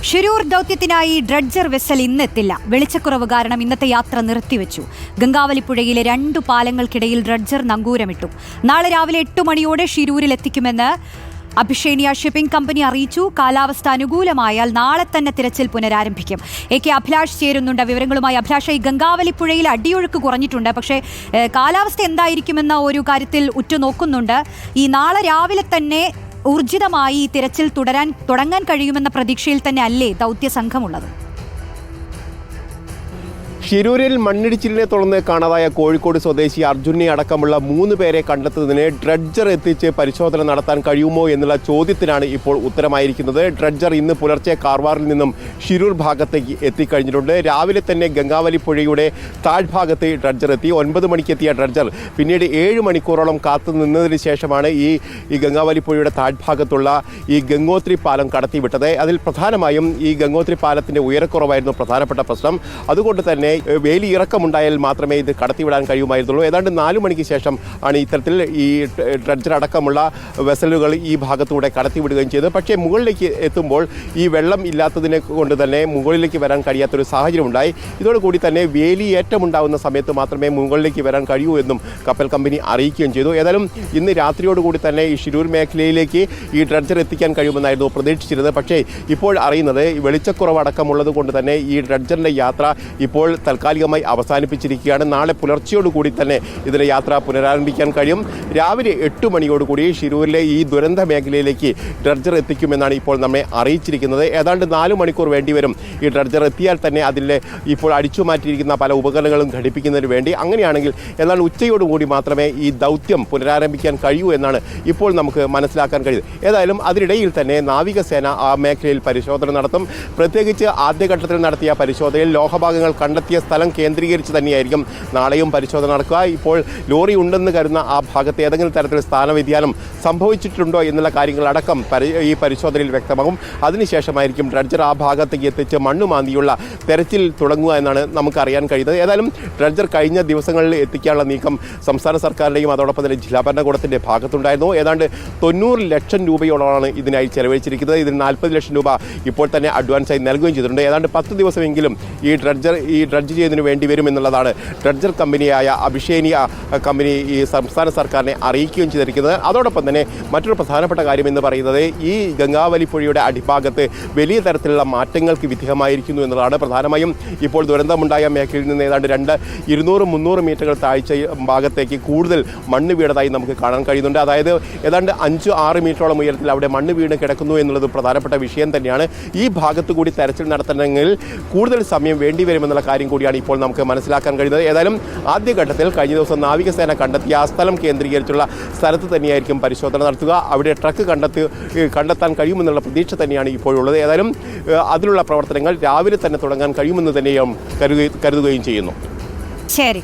ഷിരൂർ ദൗത്യത്തിനായി dredger vessel ഇന്നെത്തില്ല. വെളിച്ചക്കുറവ് കാരണം ഇന്നത്തെ യാത്ര നിർത്തിവെച്ചു. ഗംഗാവലിപ്പുഴയിലെ 2 പാലങ്ങൾക്കിടയിൽ ഡ്രഡ്ജർ നങ്കൂരമിട്ടു. നാളെ രാവിലെ 8 മണിയോടെ ഷിരൂരിൽ എത്തിക്കുമെന്ന് അഭിഷേനിയ ഷിപ്പിംഗ് കമ്പനി അറിയിച്ചു. കാലാവസ്ഥ അനുകൂലമായാൽ നാളെ തന്നെ തിരച്ചിൽ പുനരാരംഭിക്കും. AK അഭിലാഷ് ചേരുന്നുണ്ട് വിവരങ്ങളുമായി. അഭിലാഷ്, ഈ ഗംഗാവലിപ്പുഴയിൽ അടിയൊഴുക്ക് കുറഞ്ഞിട്ടുണ്ട്, പക്ഷേ കാലാവസ്ഥ എന്തായിരിക്കുമെന്ന ഒരു കാര്യത്തിൽ ഉറ്റുനോക്കുന്നുണ്ട്. ഈ നാളെ രാവിലെ തന്നെ ഊർജിതമായി തിരച്ചിൽ തുടങ്ങാൻ കഴിയുമെന്ന പ്രതീക്ഷയിൽ തന്നെ അല്ലേ ദൗത്യ സംഘമുള്ളത്? ഷിരൂരിൽ മണ്ണിടിച്ചിലിനെ തുടർന്ന് കാണാതായ കോഴിക്കോട് സ്വദേശി അർജുനെ അടക്കമുള്ള 3 പേരെ കണ്ടെത്തുന്നതിന് ഡ്രഡ്ജർ എത്തിച്ച് പരിശോധന നടത്താൻ കഴിയുമോ എന്നുള്ള ചോദ്യത്തിനാണ് ഇപ്പോൾ ഉത്തരമായിരിക്കുന്നത്. ഡ്രഡ്ജർ ഇന്ന് പുലർച്ചെ കാർവാറിൽ നിന്നും ഷിരൂർ ഭാഗത്തേക്ക് എത്തിക്കഴിഞ്ഞിട്ടുണ്ട്. രാവിലെ തന്നെ ഗംഗാവലിപ്പുഴയുടെ താഴ്ഭാഗത്ത് ഡ്രഡ്ജർ എത്തി. 9 മണിക്ക് എത്തിയ ഡ്രഡ്ജർ പിന്നീട് 7 മണിക്കൂറോളം കാത്തു നിന്നതിന് ശേഷമാണ് ഈ ഗംഗാവലിപ്പുഴയുടെ താഴ്ഭാഗത്തുള്ള ഈ ഗംഗോത്രി പാലം കടത്തിവിട്ടത്. അതിൽ പ്രധാനമായും ഈ ഗംഗോത്രി പാലത്തിൻ്റെ ഉയരക്കുറവായിരുന്നു പ്രധാനപ്പെട്ട പ്രശ്നം. അതുകൊണ്ട് തന്നെ വേലി ഇറക്കമുണ്ടായാൽ മാത്രമേ ഇത് കടത്തിവിടാൻ കഴിയുമായിരുന്നുള്ളൂ. ഏതാണ്ട് 4 മണിക്ക് ശേഷം ആണ് ഇത്തരത്തിൽ ഈ ഡ്രഡ്ജർ അടക്കമുള്ള വെസലുകൾ ഈ ഭാഗത്തൂടെ കടത്തിവിടുകയും ചെയ്തത്. പക്ഷേ മുകളിലേക്ക് എത്തുമ്പോൾ ഈ വെള്ളം ഇല്ലാത്തതിനെ കൊണ്ട് തന്നെ മുകളിലേക്ക് വരാൻ കഴിയാത്തൊരു സാഹചര്യം ഉണ്ടായി. ഇതോടുകൂടി തന്നെ വേലി ഏറ്റമുണ്ടാകുന്ന സമയത്ത് മാത്രമേ മുകളിലേക്ക് വരാൻ കഴിയൂ എന്നും കപ്പൽ കമ്പനി അറിയിക്കുകയും ചെയ്തു. ഏതായാലും ഇന്ന് രാത്രിയോടുകൂടി തന്നെ ഈ ഷിരൂർ മേഖലയിലേക്ക് ഈ ഡ്രഡ്ജർ എത്തിക്കാൻ കഴിയുമെന്നായിരുന്നു പ്രതീക്ഷിച്ചിരുന്നത്. പക്ഷേ ഇപ്പോൾ അറിയുന്നത് വെളിച്ചക്കുറവ് അടക്കമുള്ളത് കൊണ്ട് തന്നെ ഈ ഡ്രഡ്ജറിൻ്റെ യാത്ര ഇപ്പോൾ താൽക്കാലികമായി അവസാനിപ്പിച്ചിരിക്കുകയാണ്. നാളെ പുലർച്ചയോടുകൂടി തന്നെ ഇതിൻ്റെ യാത്ര പുനരാരംഭിക്കാൻ കഴിയും. രാവിലെ 8 മണിയോടുകൂടി ഷിരൂരിലെ ഈ ദുരന്ത മേഖലയിലേക്ക് ഡ്രഡ്ജർ എത്തിക്കുമെന്നാണ് ഇപ്പോൾ നമ്മെ അറിയിച്ചിരിക്കുന്നത്. ഏതാണ്ട് 4 മണിക്കൂർ വേണ്ടിവരും ഈ ഡ്രഡ്ജർ എത്തിയാൽ തന്നെ അതിലെ ഇപ്പോൾ അടിച്ചു മാറ്റിയിരിക്കുന്ന പല ഉപകരണങ്ങളും ഘടിപ്പിക്കുന്നതിന് വേണ്ടി. അങ്ങനെയാണെങ്കിൽ എന്നാൽ ഉച്ചയോടുകൂടി മാത്രമേ ഈ ദൗത്യം പുനരാരംഭിക്കാൻ കഴിയൂ എന്നാണ് ഇപ്പോൾ നമുക്ക് മനസ്സിലാക്കാൻ കഴിയുന്നത്. ഏതായാലും അതിനിടയിൽ തന്നെ നാവികസേന ആ മേഖലയിൽ പരിശോധന നടത്തും. പ്രത്യേകിച്ച് ആദ്യഘട്ടത്തിൽ നടത്തിയ പരിശോധനയിൽ ലോഹഭാഗങ്ങൾ കണ്ടെത്തിയ സ്ഥലം കേന്ദ്രീകരിച്ച് തന്നെയായിരിക്കും നാളെയും പരിശോധന നടക്കുക. ഇപ്പോൾ ലോറി ഉണ്ടെന്ന് കരുതുന്ന ആ ഭാഗത്ത് ഏതെങ്കിലും തരത്തിൽ സ്ഥാനവ്യതിയാനം സംഭവിച്ചിട്ടുണ്ടോ എന്നുള്ള കാര്യങ്ങളടക്കം ഈ പരിശോധനയിൽ വ്യക്തമാകും. അതിനുശേഷമായിരിക്കും ഡ്രഡ്ജർ ആ ഭാഗത്തേക്ക് എത്തിച്ച് മണ്ണ് മാന്തിയുള്ള തെരച്ചിൽ തുടങ്ങുക എന്നാണ് നമുക്കറിയാൻ കഴിയുന്നത്. ഏതായാലും ഡ്രഡ്ജർ കഴിഞ്ഞ ദിവസങ്ങളിൽ എത്തിക്കാനുള്ള നീക്കം സംസ്ഥാന സർക്കാരിൻ്റെയും അതോടൊപ്പം തന്നെ ജില്ലാ ഭരണകൂടത്തിൻ്റെ ഭാഗത്തുണ്ടായിരുന്നു. ഏതാണ്ട് 90 ലക്ഷം രൂപയോളമാണ് ഇതിനായി ചെലവഴിച്ചിരിക്കുന്നത്. ഇതിന് 40 ലക്ഷം രൂപ ഇപ്പോൾ തന്നെ അഡ്വാൻസായി നൽകുകയും ചെയ്തിട്ടുണ്ട്. ഏതാണ്ട് 10 ദിവസമെങ്കിലും ഈ ഡ്രഡ്ജ് ചെയ്യുന്നതിന് വേണ്ടി വരുമെന്നുള്ളതാണ് ഡ്രഡ്ജർ കമ്പനിയായ അഭിഷേനിയ കമ്പനി ഈ സംസ്ഥാന സർക്കാരിനെ അറിയിക്കുകയും ചെയ്തിരിക്കുന്നത്. അതോടൊപ്പം തന്നെ മറ്റൊരു പ്രധാനപ്പെട്ട കാര്യം എന്ന് പറയുന്നത് ഈ ഗംഗാവലിപ്പുഴയുടെ അടിഭാഗത്ത് വലിയ തരത്തിലുള്ള മാറ്റങ്ങൾക്ക് വിധേയമായിരിക്കുന്നു എന്നതാണ്. പ്രധാനമായും ഇപ്പോൾ ദുരന്തമുണ്ടായ മേഖലയിൽ നിന്ന് ഏതാണ്ട് 200-300 മീറ്ററുകൾ താഴ്ച ഭാഗത്തേക്ക് കൂടുതൽ മണ്ണ് വീണതായി നമുക്ക് കാണാൻ കഴിയുന്നുണ്ട്. അതായത് ഏതാണ്ട് 5-6 മീറ്ററോളം ഉയരത്തിൽ അവിടെ മണ്ണ് വീണ് കിടക്കുന്നു എന്നുള്ളത് പ്രധാനപ്പെട്ട വിഷയം തന്നെയാണ്. ഈ ഭാഗത്ത് കൂടി തെരച്ചിൽ നടത്തണമെങ്കിൽ കൂടുതൽ സമയം വേണ്ടിവരുമെന്നുള്ള കാര്യം കൂടിയാണ് ഇപ്പോൾ നമുക്ക് മനസ്സിലാക്കാൻ കഴിയുന്നത്. ഏതായാലും ആദ്യഘട്ടത്തിൽ കഴിഞ്ഞ ദിവസം നാവികസേന കണ്ടെത്തിയ ആ സ്ഥലം കേന്ദ്രീകരിച്ചുള്ള സ്ഥലത്ത് തന്നെയായിരിക്കും പരിശോധന നടത്തുക. അവിടെ ട്രക്ക് കണ്ടെത്താൻ കഴിയുമെന്നുള്ള പ്രതീക്ഷ തന്നെയാണ് ഇപ്പോഴുള്ളത്. ഏതായാലും അതിനുള്ള പ്രവർത്തനങ്ങൾ രാവിലെ തന്നെ തുടങ്ങാൻ കഴിയുമെന്ന് തന്നെയും കരുതുകയും ചെയ്യുന്നു. ശരി.